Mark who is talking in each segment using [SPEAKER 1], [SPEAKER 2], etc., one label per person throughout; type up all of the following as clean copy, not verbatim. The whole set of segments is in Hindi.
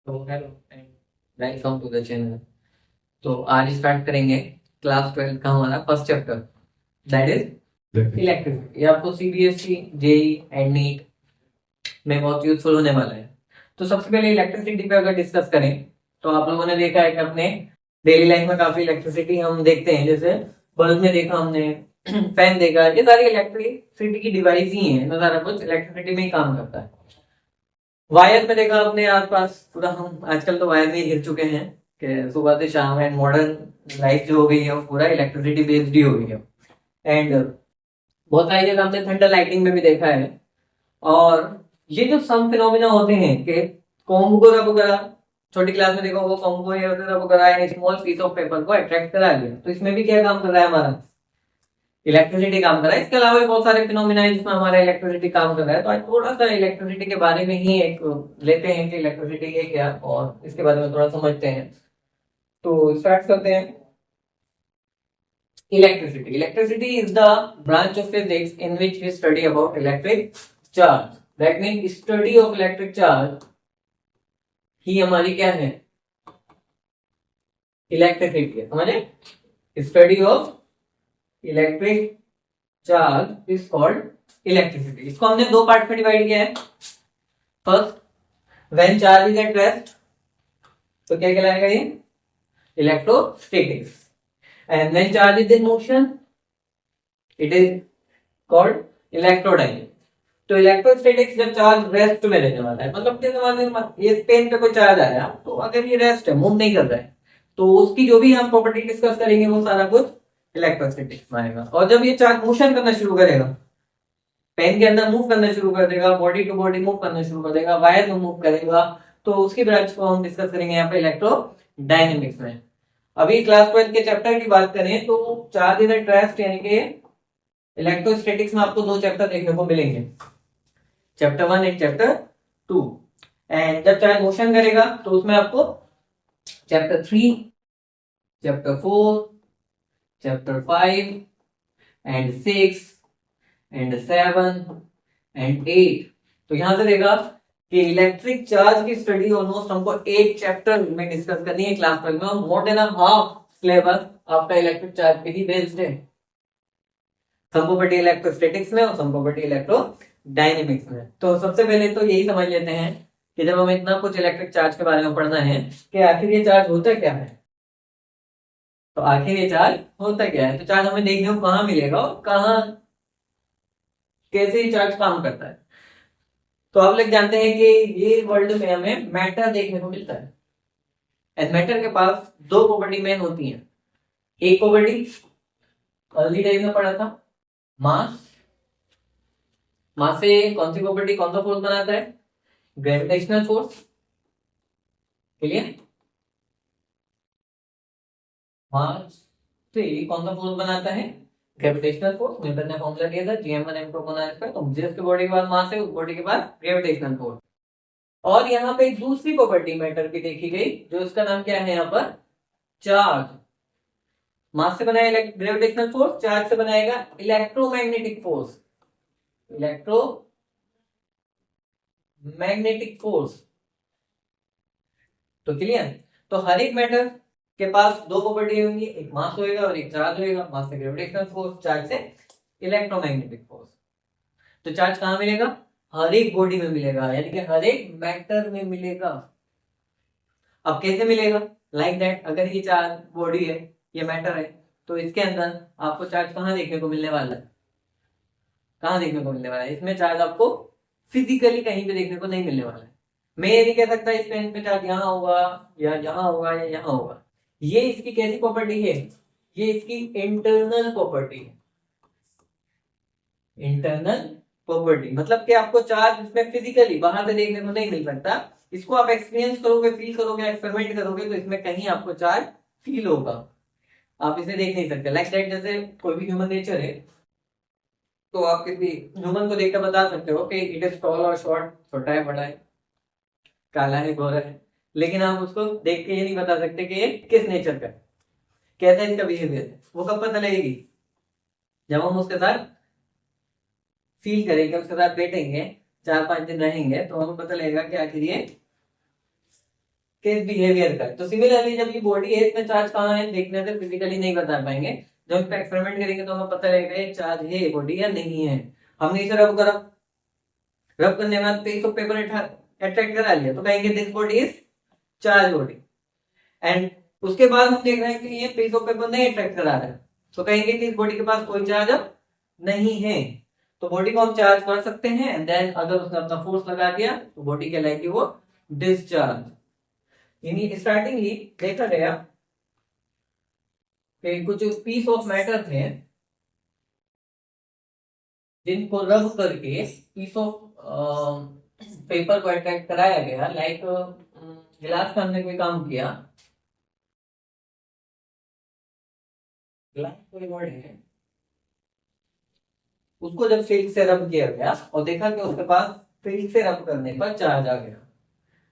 [SPEAKER 1] तो hello and welcome to the channel. तो आज स्टार्ट करेंगे क्लास 12 का हमारा first chapter, that is electricity. ये आपको सीबीएसई, जेई एंड नीट में बहुत यूजफुल होने वाला है। तो सबसे पहले इलेक्ट्रिसिटी पे अगर डिस्कस करें तो आप लोगों ने देखा है कि अपने डेली लाइफ में काफी इलेक्ट्रिसिटी हम देखते हैं, जैसे बल्ब में देखा हमने, फैन देखा, ये सारी इलेक्ट्रिसिटी की डिवाइस ही है ना, सारा कुछ इलेक्ट्रिसिटी में ही काम करता है। वायर में देखा अपने आसपास पूरा, हम आजकल तो वायर में ही घिर चुके हैं कि सुबह से शाम, एंड मॉडर्न लाइफ जो हो गई है वो पूरा इलेक्ट्रिसिटी बेस्ड ही हो गई है। एंड बहुत सारी जगह हमने थंडर लाइटिंग में भी देखा है। और ये जो सम फिनोमिना होते हैं कि कोम्बो रब करा, छोटी क्लास में देखो वो कोम्बो है रब करा and small piece of paper को अट्रैक्ट करा लिया, तो इसमें भी क्या काम कर रहा है हमारा, इलेक्ट्रिसिटी काम कर रहा है। इसके अलावा भी बहुत सारे फिनोमिना है जिसमें हमारा इलेक्ट्रिसिटी काम कर रहा है। तो आज थोड़ा सा इलेक्ट्रिसिटी के बारे में ही एक लेते हैं कि इलेक्ट्रिसिटी है क्या, और इसके बारे में थोड़ा समझते हैं। तो स्टार्ट करते हैं। Electricity is the branch of physics in which we study about electric charge. That mean study of electric charge ही हमारी क्या है, इलेक्ट्रिसिटी है। समझे, study of electric charge is called electricity. इसको हमने दो पार्ट में डिवाइड किया है। First, when charge is at rest, तो क्या कहलाएगा ये, electrostatics. And when charge is in motion, it is called electrodynamics. तो इलेक्ट्रोस्टैटिक्स जब चार्ज रेस्ट में रहने वाला है, मतलब कि हमारे ये पेन पे कोई चार्ज आया, तो अगर ये रेस्ट है, मूव नहीं कर रहा है, तो उसकी जो भी हम प्रॉपर्टी डिस्कस करेंगे वो सारा कुछ इलेक्ट्रोस्टैटिक्स में आएगा। और जब ये चार्ज मोशन करना शुरू करेगा, पेन के अंदर मूव करना शुरू कर देगा, बॉडी टू बॉडी मूव करना शुरू कर देगा, वायर में मूव करेगा, तो उसकी ब्रांच को हम डिस्कस करेंगे यहाँ पे इलेक्ट्रोडायनेमिक्स में। अभी क्लास 12 के चैप्टर की बात करें तो चार्ज इन रेस्ट यानी कि इलेक्ट्रोस्टैटिक्स में आपको दो चैप्टर देखने को मिलेंगे, चैप्टर 1 एंड चैप्टर 2। एंड जब चार्ज मोशन करेगा तो उसमें आपको chapter 3, chapter 4, chapter 5 and 6 and 7 and 8। तो यहां से देखा कि इलेक्ट्रिक चार्ज की स्टडी ऑलमोस्ट हमको एक चैप्टर में डिस्कस करनी है क्लास 12 में, और मोर देन हाफ सिलेबस आपका इलेक्ट्रिक चार्ज पे ही बेस्ड है। सम प्रॉपर्टी इलेक्ट्रोस्टैटिक्स में और सम प्रॉपर्टी इलेक्ट्रोडायनेमिक्स में। तो सबसे पहले तो यही समझ लेते हैं कि जब हमें इतना कुछ इलेक्ट्रिक चार्ज के बारे में पढ़ना है कि आखिर ये चार्ज होता क्या है, तो आखिर ये चार्ज होता क्या है, तो चार्ज हमें देखने को कहाँ मिलेगा और कहाँ, कैसे ये चार्ज काम करता है। तो आप लोग जानते हैं कि ये वर्ल्ड में हमें मैटर देखने को मिलता है, एंड मैटर के पास दो प्रॉपर्टी मेन होती हैं। एक प्रॉपर्टी अर्ली डेज में पढ़ा था, मास। मास से कौन सी प्रॉपर्टी, कौन सा फोर्स बनाता है, ग्रेविटेशनल फोर्स। क्लियर, मास से कौन सा फोर्स बनाता है, ग्रेविटेशनल फोर्स। न्यूटन ने फॉर्मूला दिया था Gm1m2 तो जिसके बॉडी के बाद मास है उस बॉडी के बाद ग्रेविटेशनल फोर्स। और यहाँ पे दूसरी प्रॉपर्टी मैटर की देखी गई, जो इसका नाम क्या है यहाँ पर, चार्ज। मास से बनाएगा ग्रेविटेशनल फोर्स, चार्ज से बनाएगा इलेक्ट्रोमैग्नेटिक फोर्स, इलेक्ट्रोमैग्नेटिक फोर्स। तो क्लियर, तो हर एक मैटर के पास दो प्रॉपर्टी होंगी, एक मास होएगा और एक चार्ज होएगा। मास से ग्रेविटेशनल फोर्स, चार्ज से इलेक्ट्रोमैग्नेटिक फोर्स। तो चार्ज कहाँ मिलेगा, हर एक बॉडी में मिलेगा, यानी कि हर एक मैटर में मिलेगा। अब कैसे मिलेगा, लाइक दैट, अगर ये चार्ज बॉडी है, ये मैटर है, तो इसके अंदर आपको चार्ज कहाँ देखने को मिलने वाला है, कहाँ देखने को मिलने वाला है, इसमें चार्ज आपको फिजिकली कहीं पे देखने को नहीं मिलने वाला है। मैं ये नहीं कह सकता इस पेन पे चार्ज यहाँ होगा या यहाँ होगा या यहाँ होगा। ये इसकी कैसी प्रॉपर्टी है, ये इसकी इंटरनल प्रॉपर्टी है। इंटरनल प्रॉपर्टी मतलब कि आपको चार्ज इसमें फिजिकली बाहर से देखने को नहीं मिल सकता, इसको आप एक्सपीरियंस करोगे, फील करोगे, एक्सपेरिमेंट करोगे, तो इसमें कहीं आपको चार्ज फील होगा। आप इसे देख नहीं सकते। लाइक दैट, जैसे कोई भी ह्यूमन नेचर है, तो आप किसी ह्यूमन को देखकर बता सकते हो कि इट इज टॉल और शॉर्ट, छोटा है बड़ा है, काला है गोरा है, लेकिन आप उसको देख के ये नहीं बता सकते कि ये किस नेचर का है, कैसा इसका बिहेवियर है। वो कब पता लगेगी, जब हम उसके साथ फील करेंगे, उसके साथ बैठेंगे, 4-5 दिन रहेंगे, तो हमें पता लगेगा कि आखिर ये के बिहेवियर का। तो सिमिलरली जब ये बॉडी है इसमें चार्ज कहाँ है देखने से फिजिकली नहीं बता पाएंगे, जब इस पर एक्सपेरिमेंट करेंगे तो हमें पता लगेगा ये चार्ज है बॉडी या नहीं है। हमने इसे रब करा, रब करने के बाद पीस ऑफ पेपर अट्रैक्ट करा लिया तो कहेंगे this body is charge body. And उसके बाद हम देख रहे हैं कि ये पीस ऑफ पेपर नहीं अट्रैक्ट करा रहा है तो कहेंगे कि इस बॉडी के पास कोई चार्ज अब नहीं है। तो बॉडी को हम चार्ज कर सकते हैं एंड देन अगर उसने अपना फोर्स लगा दिया तो बॉडी कहलाएगी वो डिस्चार्ज। यानी स्टार्टिंगली देखा गया कि कुछ पीस ऑफ मैटर थे जिनको रब करके पीस ऑफ पेपर को अट्रैक्ट कराया गया। लाइक गिलास का हमने कोई काम किया, गिलास कोई वर्ड है, उसको जब सिल्क से रब किया गया और देखा कि उसके पास सिल्क से रब करने पर चार्ज आ गया।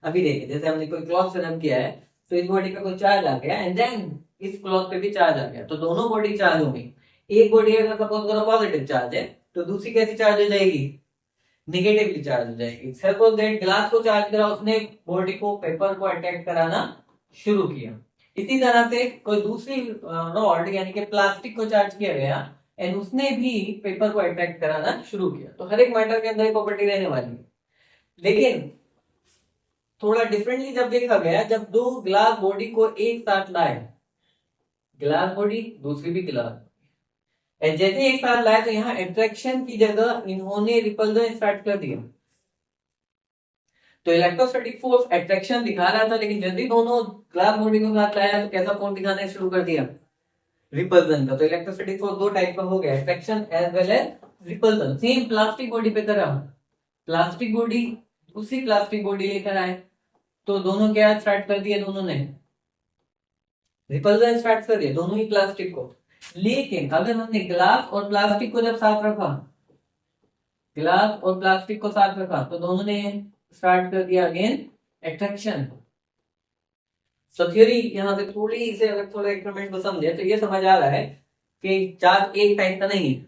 [SPEAKER 1] अभी देखिए जैसे हमने कोई क्लॉथ से रब किया है तो इस बॉडी पे कोई चार्ज आ गया एंड देन इस क्लॉथ पे भी चार्ज आ गया तो दोनों बॉडी चार्ज हो गई। एक बॉडी अगर सपोज करो पॉजिटिव चार्ज है तो दूसरी कैसी चार्ज हो जाएगी, निगेटिवली चार्ज हो जाएगी। सपोज दैट ग्लास को चार्ज करा उसने बॉडी को पेपर को अटैक कराना शुरू किया। इसी तरह से कोई दूसरी रॉड यानी कि प्लास्टिक को चार्ज किया गया एंड उसने भी पेपर को अट्रैक्ट कराना शुरू किया। तो हर एक मैटर के अंदर एक प्रॉपर्टी रहने वाली है। लेकिन थोड़ा डिफरेंटली जब देखा गया, जब दो ग्लास बॉडी को एक साथ लाए, ग्लास बॉडी दूसरी भी ग्लास, जैसे एक साथ लाए तो यहाँ अट्रैक्शन की जगह इन्होंने रिपल्जन स्टार्ट कर दिया। तो इलेक्ट्रोस्टैटिक फोर्स अट्रैक्शन दिखा रहा था लेकिन जैसे दोनों ग्लास बॉडी को साथ लाया तो कैसा फोर्स दिखाना शुरू कर दिया, रिपल्जन का। तो इलेक्ट्रोस्टैटिक फोर्स दो टाइप का हो गया, attraction as well as repulsion. Same plastic body पे करा, प्लास्टिक बॉडी दूसरी प्लास्टिक बॉडी लेकर आए तो दोनों क्या स्टार्ट कर दिया, दोनों ने रिपल्जन स्टार्ट कर दिया दोनों ही प्लास्टिक को। लेकिन अगर हमने ग्लास और प्लास्टिक को जब साथ रखा, ग्लास और प्लास्टिक को साथ रखा तो दोनों ने स्टार्ट कर दिया अगेन अट्रैक्शन। सो थ्योरी यहाँ से थोड़ी से अगर थोड़ा एक्सपेरिमेंट को समझे तो ये समझ आ रहा है कि चार्ज एक टाइप का नहीं है।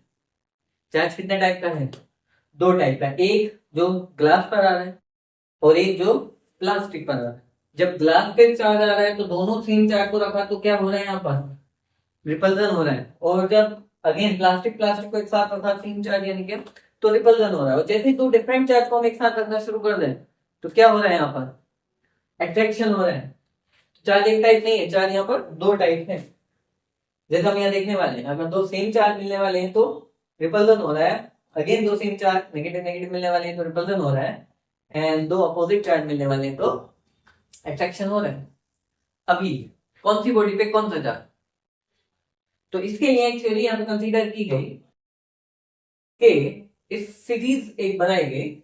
[SPEAKER 1] चार्ज कितने टाइप का है, दो टाइप का, एक जो ग्लास पर आ रहा है और एक जो प्लास्टिक पर आ रहा है। जब ग्लास पे चार्ज आ रहा है तो दोनों सेम चार्ज को रखा तो क्या हो रहा है, यहाँ पर रिपल्जन हो रहा है। और जब अगेन प्लास्टिक को एक साथ रखा सेम चार्ज यानी कि तो रिपल्जन हो रहा है। और जैसे दो डिफरेंट चार्ज को हम एक साथ रखना शुरू कर दें तो क्या हो रहा है, यहाँ पर अट्रैक्शन हो रहा है। चार्ज एक टाइप नहीं है, चार्ज यहाँ पर दो टाइप है। जैसे हम यहाँ देखने वाले हैं, अगर दो सेम चार्ज मिलने वाले हैं तो रिपल्जन हो रहा है। अगेन दो सेम चार्ज नेगेटिव नेगेटिव मिलने वाले हैं तो रिपल्जन हो रहा है। एंड दो अपोजिट चार्ज मिलने वाले हैं तो अट्रैक्शन हो रहा है। अभी कौन सी बॉडी पे कौन सा चार्ज, तो इसके लिए एक थ्योरी यहाँ पे कंसीडर की गई कि इस सीरीज एक बनाई गई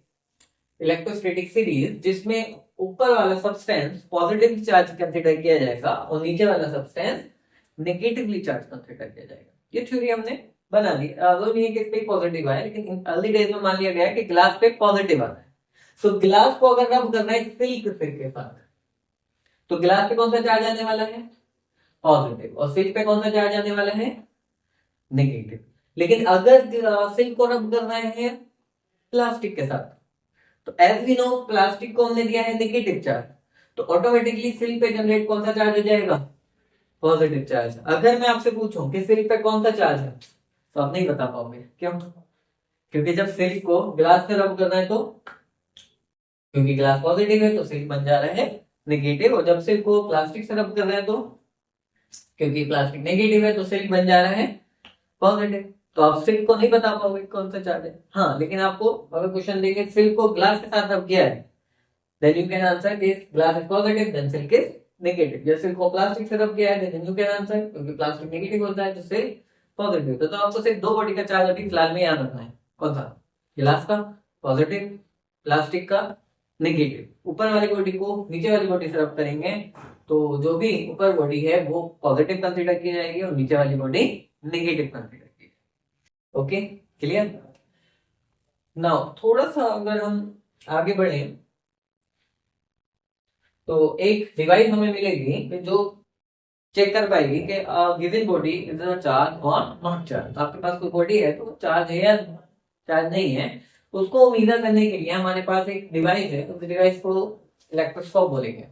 [SPEAKER 1] इलेक्ट्रोस्टैटिक सीरीज जिसमें ऊपर वाला सब्सटेंस पॉजिटिव चार्ज कंसीडर किया जाएगा और नीचे वाला सब्सटेंस नेगेटिवली चार्ज कंसीडर किया जाएगा। ये थ्योरी हमने बना ली। नहीं है कि इस पे पॉजिटिव आया, लेकिन अर्ली डेज में मान लिया गया कि ग्लास पे पॉजिटिव आता है। तो ग्लास को अगर रब करना है सिल्क के साथ तो ग्लास पे कौन सा चार्ज आने वाला है, पॉजिटिव, और सिल्क पे कौन सा चार्ज आने वाला है, नेगेटिव। लेकिन अगर सिल्क को रब करना है प्लास्टिक के साथ तो एज वी नो प्लास्टिक को हमने दिया है नेगेटिव चार्ज, तो ऑटोमेटिकली सिल्क पे जनरेट कौन सा चार्ज हो जाएगा, पॉजिटिव चार्ज। अगर मैं आपसे पूछूं कि सिल्क पे कौन सा चार्ज है तो आप नहीं बता पाओगे। क्यों, क्योंकि जब सिल्क को ग्लास से रब करना है तो क्योंकि ग्लास पॉजिटिव है तो सिल्क बन जा रहा है नेगेटिव, और जब सिल्क को प्लास्टिक से रब कर रहे हैं तो क्योंकि प्लास्टिक नेगेटिव है तो सिल्क बन जा रहा है पॉजिटिव। तो आप सिल्क को नहीं बता पाओगे कौन सा चार्ज है। हाँ, लेकिन आपको अगर क्वेश्चन देंगे सिल्क को ग्लास के साथ रब किया है then you can answer this glass is positive then silk is negative. जब सिल्क को प्लास्टिक से रब किया है देन यू कैन आंसर, क्योंकि प्लास्टिक नेगेटिव होता है तो सिल्क पॉजिटिव। तो आपको सिर्फ दो बॉडी का चार्ज अभी फिलहाल में याद रखना है, कौन सा, ग्लास का पॉजिटिव, प्लास्टिक का नेगेटिव। ऊपर वाली बॉडी को नीचे वाली बॉडी से रब करेंगे तो जो भी ऊपर बॉडी है वो पॉजिटिव कंसीडर की जाएगी और नीचे वाली बॉडी नेगेटिव कंसीडर की जाएगी। Okay, clear. नाउ थोड़ा सा अगर हम आगे बढ़े तो एक डिवाइस हमें मिलेगी जो चेक कर पाएगी कि given body is a charge और नॉट चार्ज। आपके पास कोई बॉडी है तो चार्ज है या चार्ज नहीं है, उसको मेजर करने के लिए हमारे पास एक डिवाइस है, उस डिवाइस को इलेक्ट्रोस्कोप बोलेंगे।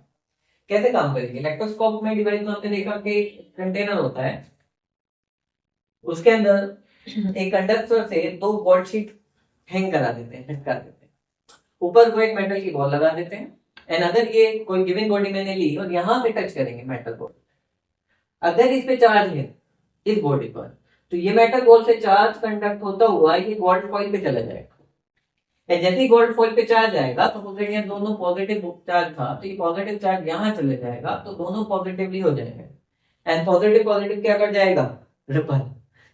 [SPEAKER 1] कैसे काम करेगी, इलेक्ट्रोस्कोप में डिवाइस में हमने देखा कि कंटेनर होता है, उसके अंदर एक कंडक्टर से दो बॉल शीट हैंग करा देते हैं, लटका देते हैं, ऊपर को एक मेटल की बॉल लगा देते हैं, एंड अगर ये कोई गिवन बॉडी मैंने ली और यहां से टच करेंगे मेटल को, अगर इस पे चार्ज है इस बॉडी पर, तो ये मेटल बॉल से चार्ज कंडक्ट होता हुआ ये गोल्ड फॉइल पे चला जाएगा, एंड जैसे ही गोल्ड फॉइल पे चार्ज आएगा तो बोलते हैं दोनों पॉजिटिव चार्ज था, तो ये पॉजिटिव चार्ज यहाँ चले जाएगा तो दोनों पॉजिटिवली हो जाएंगे, एंड पॉजिटिव पॉजिटिव क्या कर जाएगा, रिपल।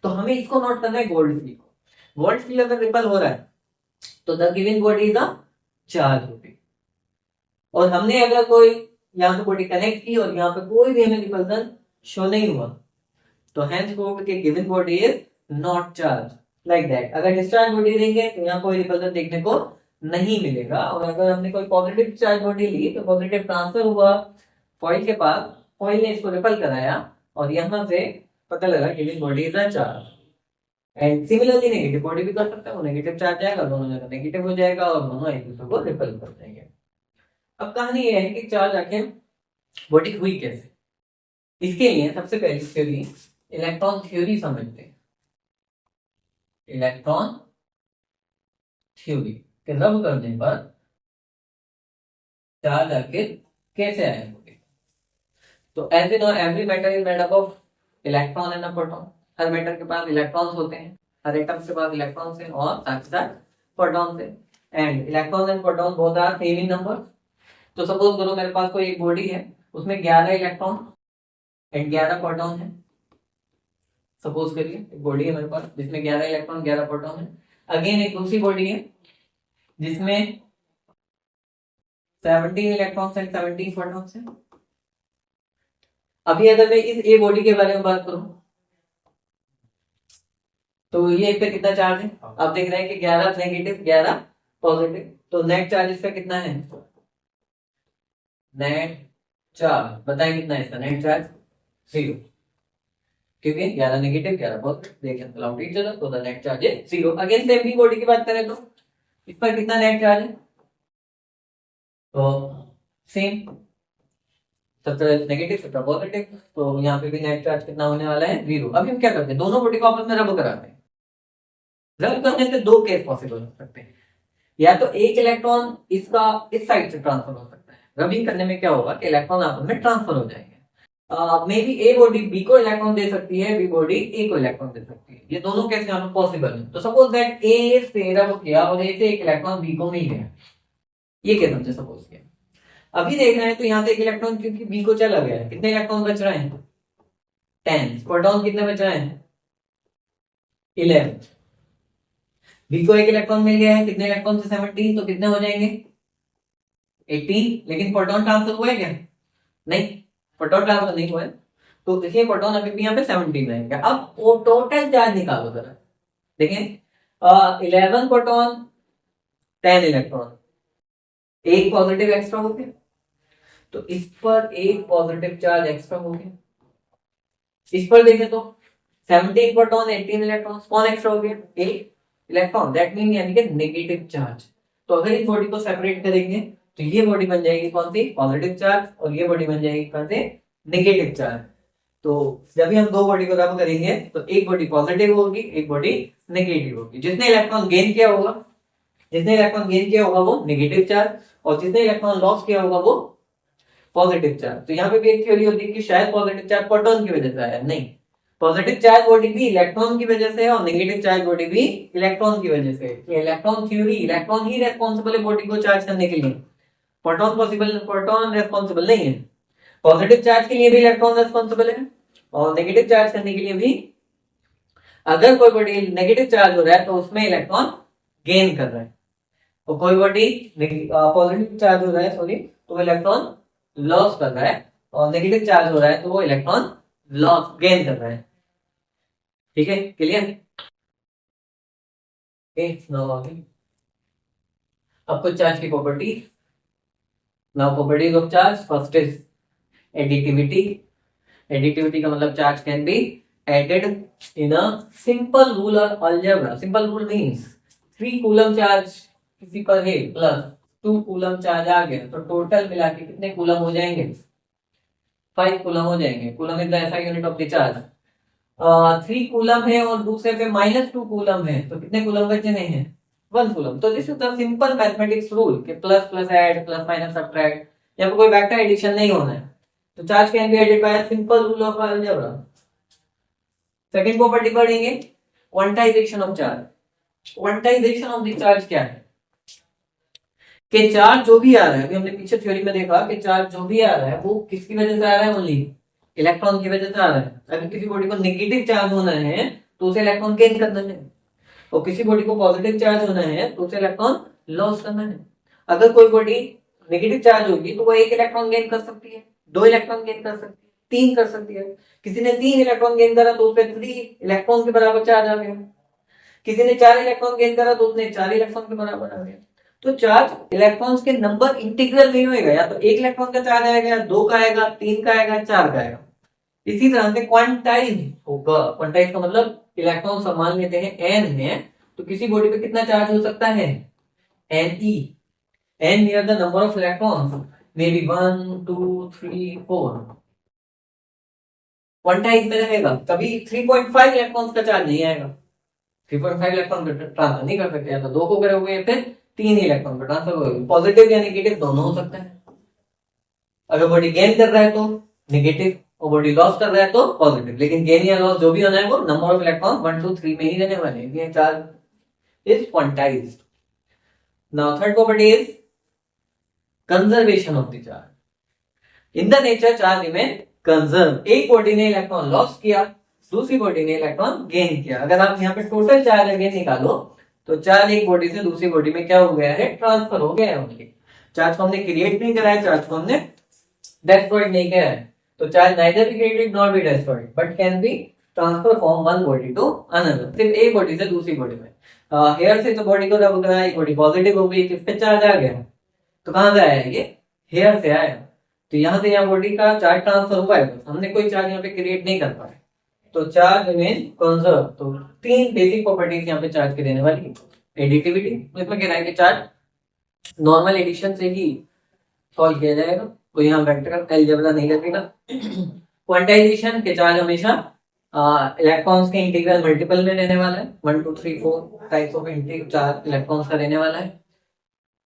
[SPEAKER 1] तो हमें इसको नोट करना है गोल्ड फ्री को, गोल्ड फ्री अगर रिपल हो रहा है तो the given body is a charge होगी, और हमने अगर कोई यहाँ पे बॉडी कनेक्ट की और यहाँ पे कोई भी हमें रिपल्सन शो नहीं हुआ, तो हेंस प्रूव्ड कि given body is not charge, like that. अगर डिस्चार्ज बॉडी देंगे तो यहाँ कोई रिपल्सन देखने को नहीं मिलेगा, और अगर हमने कोई पॉजिटिव चार्ज बॉडी ली तो पॉजिटिव ट्रांसफर हुआ फॉइल के पास, फॉइल ने इसको रिपल कराया और यहाँ से पता लगा given body is a charge. And similarly negative body भी कर सकते हैं, वो नेगेटिव चार्ज आएगा, दोनों जगह नेगेटिव हो जाएगा और दोनों एक दूसरे को रिपल कर देंगे। अब कहानी ये है कि चार्ज आके बॉडी हुई कैसे, इसके लिए सबसे पहली थ्योरी इलेक्ट्रॉन थ्योरी समझते हैं। इलेक्ट्रॉन थ्योरी के रब करने पर चार्ज आखिर कैसे आया बॉडी। तो as you know every matter is made up of electron and a proton, हर मैटर के पास इलेक्ट्रॉन्स होते हैं, हर एटम के पास इलेक्ट्रॉन्स हैं और साथ साथ प्रोटॉन्स हैं, and electrons and protons both are same in number. तो सपोज करो मेरे पास कोई एक बॉडी है, उसमें 11 इलेक्ट्रॉन एंड 11 प्रोटॉन है। सपोज करिए एक बॉडी है मेरे पास जिसमें 11 इलेक्ट्रॉन 11 प्रोटॉन है। अगेन एक दूसरी बॉडी है जिसमें 17 इलेक्ट्रॉन्स एंड 17 प्रोटॉन्स है। अभी अगर मैं इस ए बॉडी के बारे में बात करूं तो ये इस पे कितना चार्ज है, आप देख रहे हैं कि 11 नेगेटिव 11 पॉजिटिव, तो नेट चार्ज इसका कितना है, नेट चार्ज बताएं कितना है इसका नेट चार्ज, 0, क्योंकि 11 नेगेटिव 11 पॉजिटिव, देखें अलाउड ईच अदर, तो the net charge is 0। Again same भी बॉडी की बात करें तो इस पर कितना नेट चार्ज है, तो सेम 17 नेगेटिव 17 पॉजिटिव, तो यहाँ पे भी नेट चार्ज कितना होने वाला है, 0। अभी हम क्या करते हैं, दोनों बॉडी को आपस में रब कराते हैं। रब करने से दो केस पॉसिबल हो सकते हैं, या तो एक इलेक्ट्रॉन इसका इस साइड से ट्रांसफर हो सकता है, रबिंग करने में क्या होगा कि इलेक्ट्रॉन आपस में ट्रांसफर हो जाएंगे। Maybe A body B को इलेक्ट्रॉन दे सकती है, बी बॉडी ए को इलेक्ट्रॉन दे सकती है, ये दोनों केस यहाँ पे पॉसिबल है। तो सपोज दैट ए से रब किया और ए से एक इलेक्ट्रॉन बी को मिल गया, ये केस हमने सपोज किया। अभी देख रहे हैं तो यहाँ से एक इलेक्ट्रॉन क्योंकि बी को चला गया है, कितने इलेक्ट्रॉन बच रहे हैं, 10, प्रोटॉन कितने बच रहे हैं, 11। बी को एक इलेक्ट्रॉन मिल गया है, कितने इलेक्ट्रॉन से 17, तो कितने हो जाएंगे 18, लेकिन प्रोटॉन ट्रांसफर हुआ है क्या, नहीं, प्रोटॉन ट्रांसफर नहीं हुआ है, तो देखिए प्रोटॉन अभी भी यहाँ पे 17 रहेगा। अब वो टोटल चार्ज निकालो जरा, देखिए 11 प्रोटॉन 10 इलेक्ट्रॉन, एक पॉजिटिव एक्स्ट्रा हो गया, तो इस पर एक पॉजिटिव चार्ज एक्स्ट्रा हो गया। इस पर देखें तो 17 प्रोटॉन 18 इलेक्ट्रॉन, कौन एक्स्ट्रा हो गया, एक इलेक्ट्रॉन, दैट मीन यानी कि नेगेटिव चार्ज। तो अगर इस बॉडी को सेपरेट करेंगे तो ये बॉडी बन जाएगी कौन सी, पॉजिटिव चार्ज, और ये बॉडी बन जाएगी कौन सी, नेगेटिव चार्ज। तो जब भी हम दो बॉडी को रब करेंगे तो एक बॉडी पॉजिटिव होगी, एक बॉडी नेगेटिव होगी। जिसने इलेक्ट्रॉन गेन किया होगा वो नेगेटिव चार्ज, और जिसने इलेक्ट्रॉन लॉस किया होगा वो पॉजिटिव चार्ज। तो यहाँ पे भी एक थ्योरी होती है कि शायद पॉजिटिव चार्ज प्रोटॉन की वजह से आया, नहीं, पॉजिटिव चार्ज बॉडी भी इलेक्ट्रॉन की वजह से है और नेगेटिव चार्ज बॉडी भी इलेक्ट्रॉन की वजह से। इलेक्ट्रॉन थ्योरी, इलेक्ट्रॉन ही रेस्पॉन्सिबल है बॉडी को चार्ज करने के लिए, प्रोटॉन रेस्पॉन्सिबल नहीं है। पॉजिटिव चार्ज के लिए भी इलेक्ट्रॉन रेस्पॉन्सिबल है और नेगेटिव चार्ज करने के लिए भी। अगर कोई बॉडी नेगेटिव चार्ज हो रहा है तो उसमें इलेक्ट्रॉन गेन कर रहा है, और कोई बॉडी पॉजिटिव चार्ज हो रहा है तो वो इलेक्ट्रॉन लॉस कर रहा है, और नेगेटिव चार्ज हो रहा है तो वो इलेक्ट्रॉन लॉस गेन कर रहा है। ठीक है, क्लियर। अब कुछ चार्ज की properties. Now properties of charge, first is additivity. Additivity का मतलब charge can be added in a simple rule और algebra. Simple rule means 3 coulomb charge किसी पर है प्लस 2 कूलम चार्ज आ गया तो टोटल मिला के कितने कूलम हो जाएंगे, 5 कूलम हो जाएंगे। Coulomb is the SI unit of the charge. 3 coulomb है और दूसरे पे -2 कूलम है, तो कितने कूलम बचने हैं? 1 कूलम। तो this is the simple mathematics rule कि plus plus add, plus minus subtract, यहाँ पे कोई वेक्टर एडिशन नहीं होना है। तो charge can be added by simple rule of algebra. Second property पढ़ेंगे, quantization of charge. Quantization of the charge क्या है कि चार्ज जो भी आ रहा है, अभी हमने पीछे थ्योरी में देखा कि चार्ज जो भी आ रहा है वो किसकी वजह से आ रहा है? ओनली इलेक्ट्रॉन की वजह से आ रहा है। अगर किसी बॉडी को नेगेटिव चार्ज होना है तो उसे इलेक्ट्रॉन गेन करना है, और किसी बॉडी को पॉजिटिव चार्ज होना है तो उसे इलेक्ट्रॉन लॉस करना है। अगर कोई बॉडी नेगेटिव चार्ज होगी तो वो 1 इलेक्ट्रॉन गेन कर सकती है, 2 इलेक्ट्रॉन गेन कर सकती है, 3 कर सकती है। किसी ने 3 इलेक्ट्रॉन गेन करा तो उस पर 3 इलेक्ट्रॉन के बराबर चार्ज आ गया। किसी ने 4 इलेक्ट्रॉन गेन करा तो उसने 4 इलेक्ट्रॉन के बराबर आ गया। तो चार्ज इलेक्ट्रॉन्स के नंबर इंटीग्रल नहीं होएगा, या तो 1 इलेक्ट्रॉन का चार्ज आएगा, या 2 का आएगा, 3 का आएगा, 4 का आएगा। इसी तरह से क्वांटाइज होगा। क्वांटाइज का मतलब इलेक्ट्रॉन सब मान लेते हैं n है, तो किसी बॉडी पे कितना चार्ज हो सकता है? Ne। n near the number of electrons, may be 1 2 3 4। Quantize में रहेगा, कभी 3.5 इलेक्ट्रॉन्स का चार्ज नहीं आएगा। 3.5 इलेक्ट्रॉन ट्रांसफर नहीं कर सकते, या तो 2 को करोगे या फिर 3 इलेक्ट्रॉन को ट्रांसफर करोगे। पॉजिटिव या नेगेटिव दोनों हो सकता है। अगर बॉडी गेन कर रहा है तो नेगेटिव, और बॉडी लॉस कर रहा है तो पॉजिटिव। लेकिन गेन या लॉस जो भी होना है वो नंबर ऑफ इलेक्ट्रॉन 1 2 3 में ही रहने वाले हैं। ये charge is quantized. Now third property is conservation of the charge. In the nature charge remain conserve. एक बॉडी ने इलेक्ट्रॉन लॉस किया, दूसरी बॉडी ने इलेक्ट्रॉन गेन किया। अगर आप यहाँ पे टोटल चार्ज अगेन निकालो तो चार्ज एक बॉडी से दूसरी बॉडी में क्या हो गया है? ट्रांसफर हो गया है। चार्ज को हमने क्रिएट नहीं करा है, चार्ज को हमने डिस्ट्रॉय नहीं किया है। तो charge neither be created nor be destroyed but can be transfer from one body to another, सिर्फ एक बॉडी से दूसरी बॉडी में। हेयर से तो बॉडी को रब कराया, एक बॉडी पॉजिटिव हो गई, किस पे चार्ज आ गया? तो कहां से आया? ये हेयर से आया। तो यहाँ से यहाँ बॉडी का चार्ज ट्रांसफर हुआ है, हमने कोई चार्ज यहाँ पे क्रिएट नहीं कर पाए। तो चार्ज रिमेन कंजर्व। तो 3 बेसिक प्रॉपर्टीज यहाँ पे चार्ज के देने वाली। एडिटिविटी, इसमें कह रहा है कि चार्ज नॉर्मल एडिशन से ही सॉल्व किया जाएगा, तो यहाँ वेक्टर अलजेब्रा नहीं लगेगा। क्वांटाइजेशन के चार्ज हमेशा इलेक्ट्रॉन्स के इंटीग्रल मल्टीपल में रहने वाला है। 1 2 3 4 types of integral charge electrons का रहने वाला है।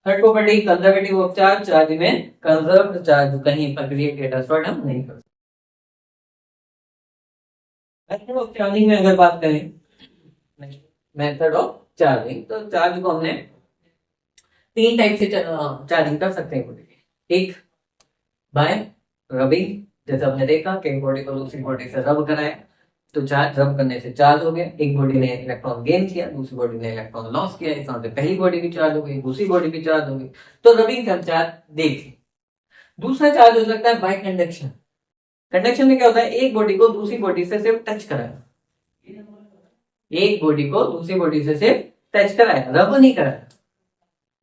[SPEAKER 1] Third property conservative of charge, charge में कंजर्व्ड चार्ज कहीं पर क्रिएट या डिस्ट्रॉयड हम नहीं कर सकते। मेथड ऑफ चार्जिंग में अगर बात करें, मेथड ऑफ चार्जिंग, तो चार्ज को हमने 3 टाइप से चार्जिंग कर सकते हैं। एक बाय रबिंग, जैसे हमने देखा कि एक बॉडी को दूसरी बॉडी से रब कराया तो चार्ज, रब करने से चार्ज हो गया। एक बॉडी ने इलेक्ट्रॉन गेन किया, दूसरी बॉडी ने इलेक्ट्रॉन लॉस किया, इस तरह से पहली बॉडी भी चार्ज हो गई, दूसरी बॉडी भी चार्ज हो गई। तो रबिंग से हम चार्ज देखें। दूसरा चार्ज हो सकता है बाय कंडक्शन। कंडक्शन में क्या होता है? एक बॉडी को दूसरी बॉडी से सिर्फ टच कराया, एक बॉडी को दूसरी बॉडी से सिर्फ टच कराया, रब नहीं कराया।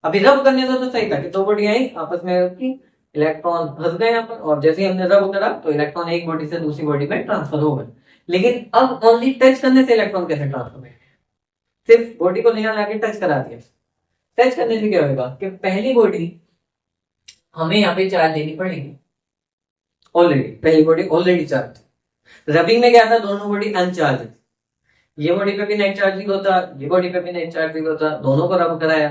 [SPEAKER 1] अभी रब करने तो सही था कि 2 बॉडी आई आपस में रखी, इलेक्ट्रॉन फंस गए यहाँ पर, और जैसे ही हमने रब करा तो इलेक्ट्रॉन एक बॉडी से दूसरी बॉडी में ट्रांसफर हो गए। लेकिन अब ओनली टच करने से इलेक्ट्रॉन कैसे ट्रांसफर होंगे? सिर्फ बॉडी को यहाँ लाके टच करा दिया। टच करने से क्या होगा कि पहली बॉडी हमें यहाँ पे चार्ज देनी पड़ेगी, ऑलरेडी पहली बॉडी ऑलरेडी चार्ज। रबिंग में क्या था? दोनों बॉडी अनचार्ज, ये बॉडी पे भी नेट चार्जिंग होता, ये बॉडी पे भी नेट चार्जिंग होता, दोनों को रब कराया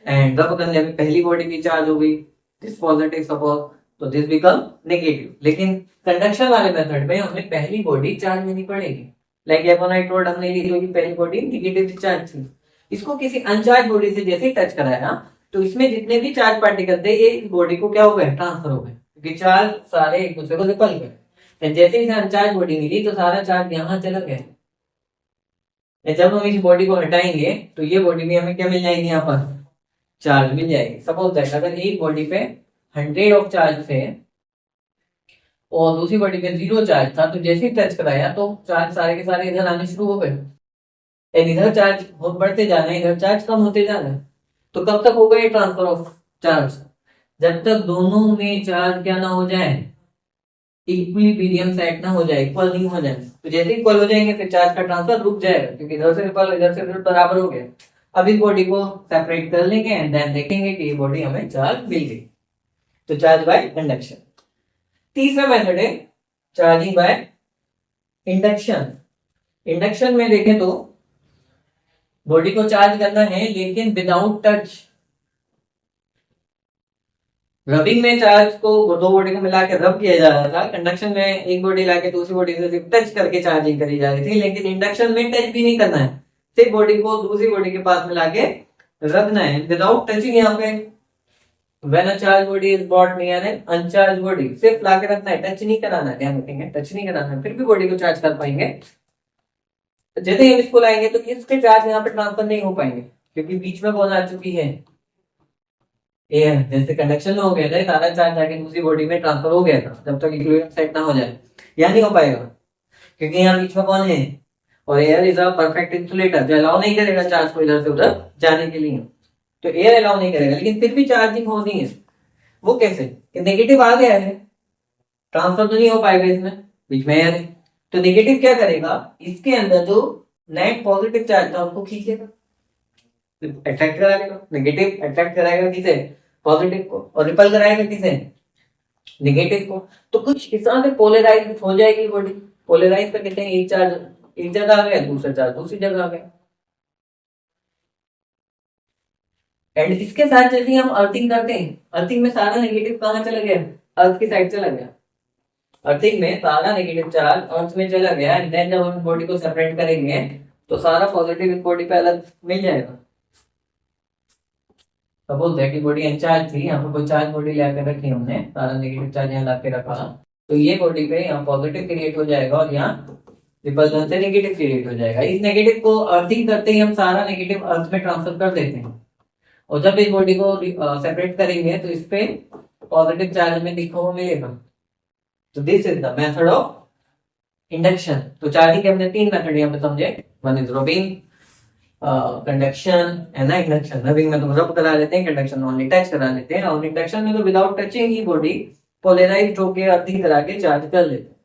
[SPEAKER 1] एंड रब करने में पहली बॉडी भी चार्ज हो गई, दिस पॉजिटिव सपोज, तो दिस बिकम नेगेटिव। लेकिन कंडक्शन वाले मेथड में हमें पहली बॉडी चार्ज लेनी पड़ेगी। लाइक एपन आई टोल्ड, हमने लिखी पहली बॉडी नेगेटिव चार्ज थी, इसको किसी अनचार्ज बॉडी से जैसे ही टच कराया तो इसमें जितने भी चार्ज पार्टिकल थे ये इस बॉडी को क्या हो गए? ट्रांसफर हो गए, क्योंकि चार्ज सारे एक दूसरे को रिपल गए। जैसे इसे अनचार्ज बॉडी मिली तो सारा चार्ज यहाँ चला गया। जब हम इस बॉडी को हटाएंगे तो ये बॉडी भी हमें क्या मिल जाएगी? यहाँ पर चार्ज मिल जाएगी। सपोज दैट अगर एक बॉडी पे 100 ऑफ चार्ज थे और दूसरी बॉडी पे 0 चार्ज था, तो जैसे ही टच कराया तो चार्ज सारे के सारे इधर आने शुरू हो गए। इधर चार्ज बढ़ते जाना है, इधर चार्ज कम होते जाना है। तो कब तक होगा ये ट्रांसफर ऑफ चार्ज? जब तक दोनों में चार्ज क्या ना हो जाए, इक्विलिब्रियम सेट ना हो जाए, इक्वल नहीं हो जाए। तो जैसे इक्वल हो जाएंगे फिर चार्ज का ट्रांसफर रुक जाएगा, क्योंकि इधर से रिपल इधर से बराबर हो गया। अब इस बॉडी को सेपरेट कर लेंगे एंड देन देखेंगे कि ये बॉडी हमें चार्ज मिल गई। तो चार्ज बाय कंडक्शन। तीसरा मेथड है चार्जिंग बाय इंडक्शन। इंडक्शन में देखें तो बॉडी को चार्ज करना है लेकिन विदाउट टच। रबिंग में चार्ज को दो बॉडी को मिला के रब किया जा रहा था, कंडक्शन में एक बॉडी लाके दूसरी बॉडी से सिर्फ टच करके चार्जिंग करी जा रही थी। लेकिन इंडक्शन में टच भी नहीं करना है, सिर्फ बॉडी को दूसरी बॉडी के पास मिला के रखना है विदाउट टचिंग। यहाँ पे when a charge body is brought near an uncharge body, सिर्फ लाके रखना है, टच नहीं कराना है। ध्यान रखेंगे, टच नहीं कराना है, फिर भी बॉडी को चार्ज कर पाएंगे। जैसे ही हम इसको लाएंगे तो इसके चार्ज यहाँ पे ट्रांसफर नहीं हो पाएंगे क्योंकि बीच में कौन आ चुकी है, एयर। जैसे कंडक्शन में हो गया था, सारा चार्ज जाके दूसरी बॉडी में ट्रांसफर हो गया था, जब तक इक्विलिब्रियम सेट ना हो जाए। यहाँ नहीं हो पाएगा क्योंकि यहाँ बीच में कौन है, और air is a perfect insulator जो अलाउ नहीं करेगा चार्ज को इधर से उधर जाने के लिए। तो एयर अलाउ नहीं करेगा, लेकिन फिर भी चार्जिंग होनी है। वो कैसे, कि नेगेटिव आ गया है, ट्रांसफर तो नहीं हो पाएगा इसमें, बीच में एयर है। तो नेगेटिव क्या करेगा, इसके अंदर जो नेट पॉजिटिव चार्ज था उसको खींचेगा, अट्रैक्ट कराएगा। नेगेटिव अट्रैक्ट कराएगा किसे, पॉजिटिव को, और रिपल कराएगा किसे, नेगेटिव को। तो कुछ इस तरह से पोलराइज हो जाएगी बॉडी। पोलराइज कर कहते हैं एक चार्ज एक जगह आ गया, दूसरा चार्ज दूसरी जगह आ गया। एंड इसके साथ यदि हम अर्थिंग करते हैं, अर्थिंग में सारा नेगेटिव कहाँ चला गया, अर्थ की साइड चला गया। अर्थिंग में सारा नेगेटिव चार्ज अर्थ में चला गया, एंड देन जब हम बॉडी को सेपरेट करेंगे तो सारा पॉजिटिव इस बॉडी पे अलग मिल जाएगा। सपोज है कि बॉडी अनचार्ज थी, यहाँ पे कोई चार्ज बॉडी लाकर रखी हमने, सारा नेगेटिव चार्ज यहाँ लाके रखा, तो ये बॉडी पे यहाँ पॉजिटिव क्रिएट हो जाएगा और यहाँ रिपल्सन से नेगेटिव क्रिएट हो जाएगा। इस नेगेटिव को अर्थिंग करते ही हम सारा नेगेटिव अर्थ में ट्रांसफर कर देते हैं, और जब इस बॉडी को सेपरेट करेंगे तो इस पे पॉजिटिव चार्ज में देखने को मिलेगा। तो this is the method of induction. तो चार्जिंग के हमने तीन मेथड यहाँ पे समझे, one is rubbing, conduction and induction. Rubbing में तो रब करा लेते हैं, कंडक्शन ओनली टच करा लेते हैं, और इंडक्शन में तो विदाउट टचिंग ही बॉडी पोलराइज्ड होकर अर्थिंग करा के चार्ज कर लेते हैं।